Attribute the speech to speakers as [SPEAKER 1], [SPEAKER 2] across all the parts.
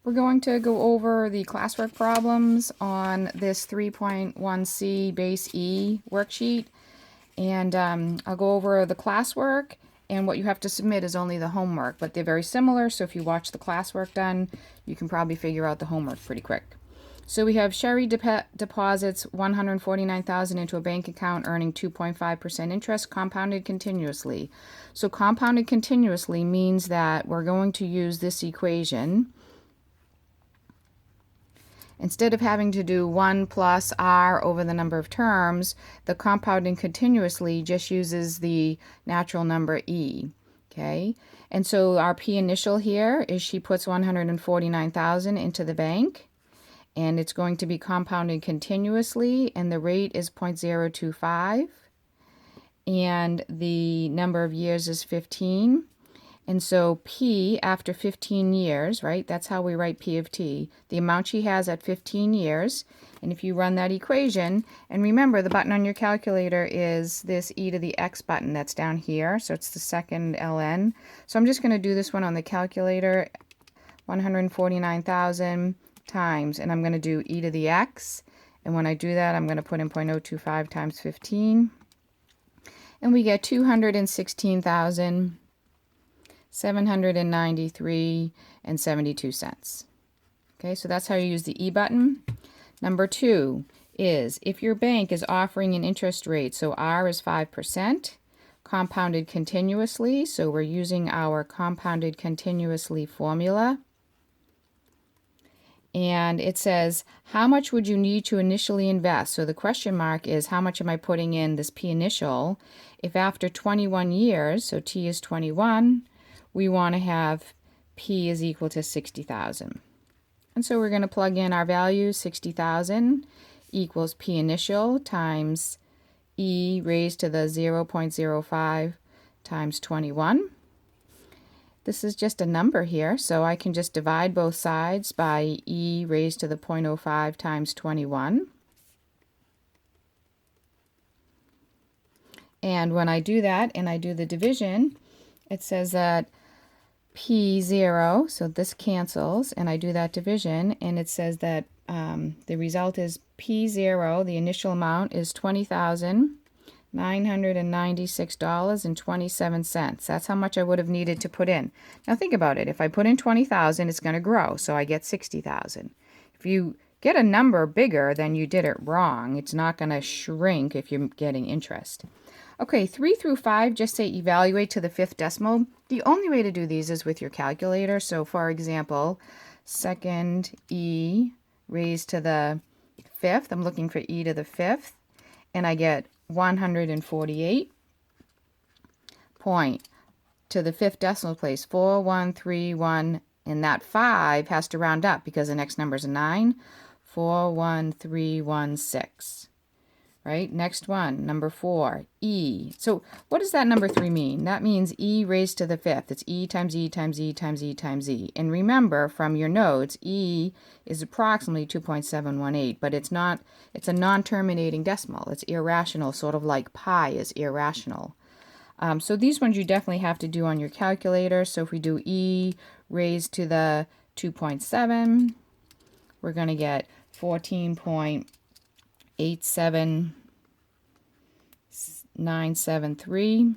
[SPEAKER 1] We're going to go over the classwork problems on this 3.1C Base E worksheet. And I'll go over the classwork, and what you have to submit is only the homework. But they're very similar, so if you watch the classwork done, you can probably figure out the homework pretty quick. So we have Sherry deposits $149,000 into a bank account, earning 2.5% interest, compounded continuously. So compounded continuously means that we're going to use this equation. Instead of having to do 1 plus r over the number of terms, the compounding continuously just uses the natural number e. Okay, and so our P initial here is she puts 149,000 into the bank, and it's going to be compounding continuously, and the rate is 0.025, and the number of years is 15. And so P after 15 years, right, that's how we write P of T, the amount she has at 15 years. And if you run that equation, and remember the button on your calculator is this e to the x button that's down here, so it's the second ln. So I'm just going to do this one on the calculator, 149,000 times, and I'm going to do e to the x. And when I do that, I'm going to put in 0.025 times 15. And we get 216,793.72. Okay, so that's how you use the E button. Number 2 is if your bank is offering an interest rate, so R is 5%, compounded continuously, so we're using our compounded continuously formula. And it says, how much would you need to initially invest? So the question mark is, how much am I putting in this P initial? If after 21 years, so T is 21, we want to have P is equal to 60,000. And so we're going to plug in our values. 60,000 equals P initial times E raised to the 0.05 times 21. This is just a number here, so I can just divide both sides by E raised to the 0.05 times 21. And when I do that and I do the division, it says that P0, so this cancels, and I do that division, and it says that the result is P0, the initial amount is $20,996.27. That's how much I would have needed to put in. Now think about it. If I put in 20,000, it's going to grow, so I get 60,000. If you get a number bigger, then you did it wrong. It's not going to shrink if you're getting interest. Okay, 3 through 5 just say evaluate to the 5th decimal. The only way to do these is with your calculator. So for example, second E raised to the 5th. I'm looking for E to the 5th, and I get 148 point to the 5th decimal place, 4131, and that 5 has to round up because the next number is a 9, 41316. Right, next one, number 4, E. So what does that number 3 mean? That means E raised to the 5th. It's E times E times E times E times E. And remember from your notes, E is approximately 2.718, but it's not, it's a non-terminating decimal. It's irrational, sort of like pi is irrational. So these ones you definitely have to do on your calculator. So if we do E raised to the 2.7, we're going to get 14.87973.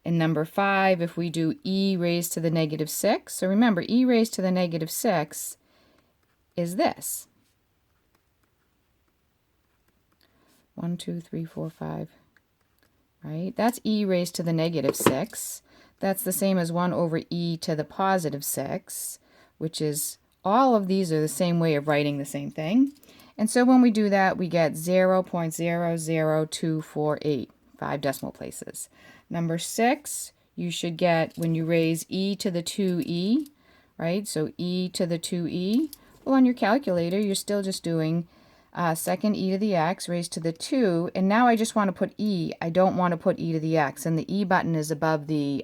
[SPEAKER 1] And number 5, if we do E raised to the negative 6, so remember E raised to the negative 6 is this. 1, 2, 3, 4, 5. Right? That's E raised to the negative 6. That's the same as 1 over E to the positive 6, which is, all of these are the same way of writing the same thing. And so when we do that, we get 0.00248, 5 decimal places. Number 6, you should get when you raise E to the 2E, right? So E to the 2E. Well, on your calculator, you're still just doing second E to the X raised to the 2. And now I just want to put E. I don't want to put E to the X. And the E button is above the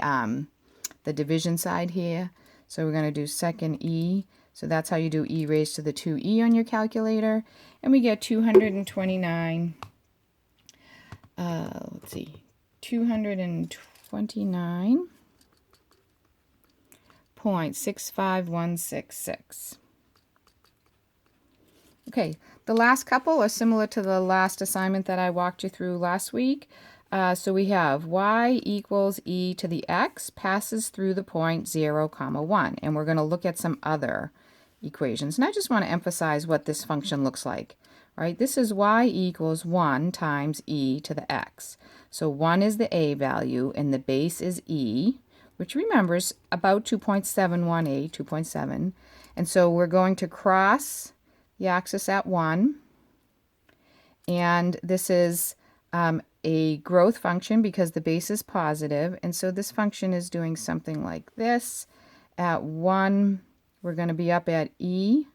[SPEAKER 1] division side here. So we're going to do second E. So that's how you do E raised to the 2E on your calculator. And we get 229, let's see, 229.65166. Okay, the last couple are similar to the last assignment that I walked you through last week. So we have y equals e to the x passes through the point 0, 1. And we're going to look at some other equations. And I just want to emphasize what this function looks like. Right? This is y equals 1 times e to the x. So 1 is the a value, and the base is e, which remember is about 2.71a, 2.7. And so we're going to cross the axis at 1. And this is a growth function because the base is positive. And so this function is doing something like this. At 1, we're going to be up at e.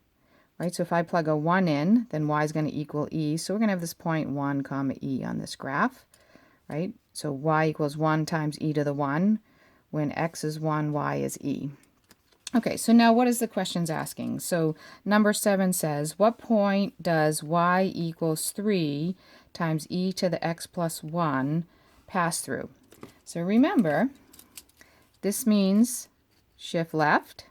[SPEAKER 1] Right, so if I plug a 1 in, then y is going to equal e. So we're going to have this point 1 comma e on this graph. Right, so y equals 1 times e to the 1. When x is 1, y is e. Okay, so now what is the question's asking? So number 7 says, what point does y equals 3 times e to the x plus 1 pass through? So remember, this means shift left.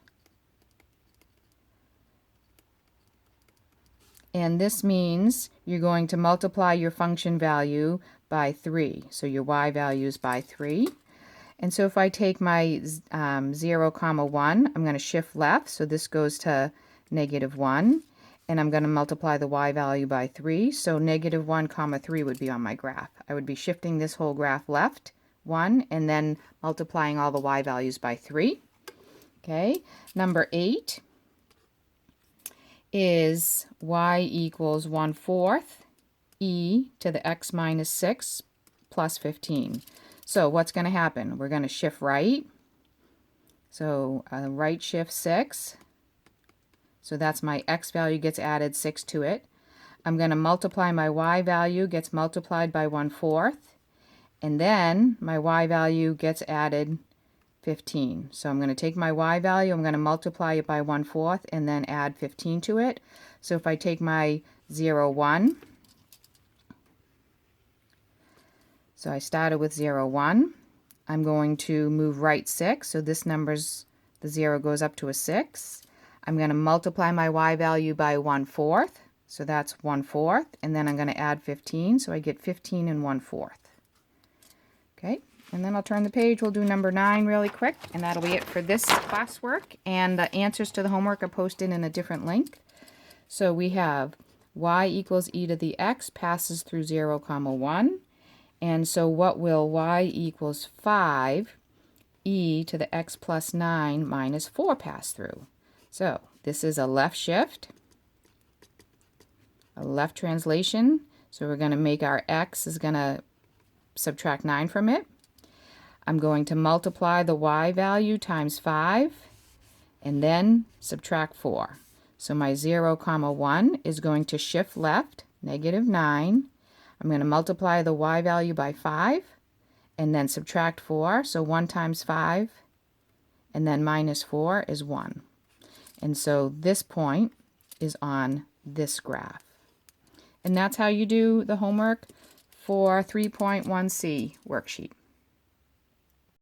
[SPEAKER 1] And this means you're going to multiply your function value by 3. So your y value is by 3. And so if I take my 0, 1, I'm going to shift left. So this goes to -1. And I'm going to multiply the y value by 3. So -1, 3 would be on my graph. I would be shifting this whole graph left, 1, and then multiplying all the y values by 3. Okay, number 8 is y equals 1/4 e to the x minus 6 plus 15. So what's going to happen? We're going to shift right. So right shift 6. So that's my x value gets added 6 to it. I'm going to multiply my y value, gets multiplied by 1/4. And then my y value gets added 15. So I'm going to take my y value, I'm going to multiply it by 1/4 and then add 15 to it. So if I take my 0, 1, so I started with 0, 1, I'm going to move right 6. So this number's, the 0 goes up to a 6. I'm going to multiply my y value by 1/4. So that's 1/4. And then I'm going to add 15. So I get 15 and 1/4. Okay. And then I'll turn the page. We'll do number 9 really quick, and that'll be it for this classwork. And the answers to the homework are posted in a different link. So we have y equals e to the x passes through 0, 1. And so what will y equals 5 e to the x plus 9 minus 4 pass through? So this is a left shift, a left translation. So we're going to make our x is going to subtract 9 from it. I'm going to multiply the y value times 5 and then subtract 4. So my 0, 1 is going to shift left, -9. I'm going to multiply the y value by 5 and then subtract 4. So 1 times 5 and then minus 4 is 1. And so this point is on this graph. And that's how you do the homework for 3.1c worksheet.